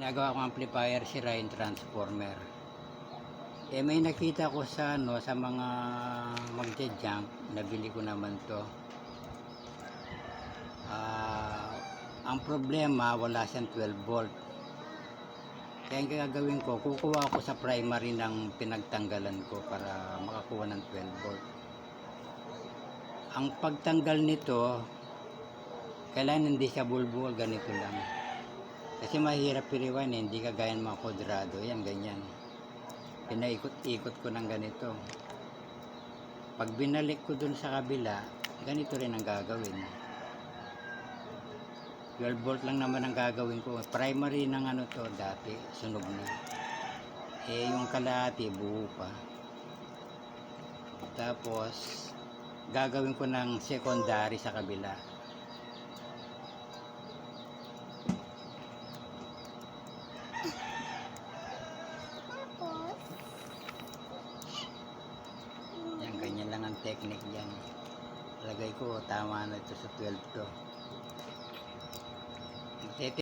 ginagawa kong amplifier sira yung transformer. May nakita ko sa sa mga magja-junk, nabili ko naman to. Ang problema, wala siyang 12 volt. Kaya ang gagawin ko, kukuha ako sa primary ng pinagtanggalan ko para makakuha ng 12 volt. Ang pagtanggal nito, kailangan hindi siya bulbul, ganito lang. Kasi mahirap i-rewind, hindi kagaya ng mga kwadrado. Yan, ganyan. Pinaikot-ikot ko ng ganito. Pag binalik ko dun sa kabila, ganito rin ang gagawin. 12 volt lang naman ang gagawin ko. Primary ng ano to, dati, sunog na. Yung kalahati, buo pa. Tapos, gagawin ko ng secondary sa kabila. Yan, ganyan lang ang technique yan. Lagay ko, tama na ito sa 12 to.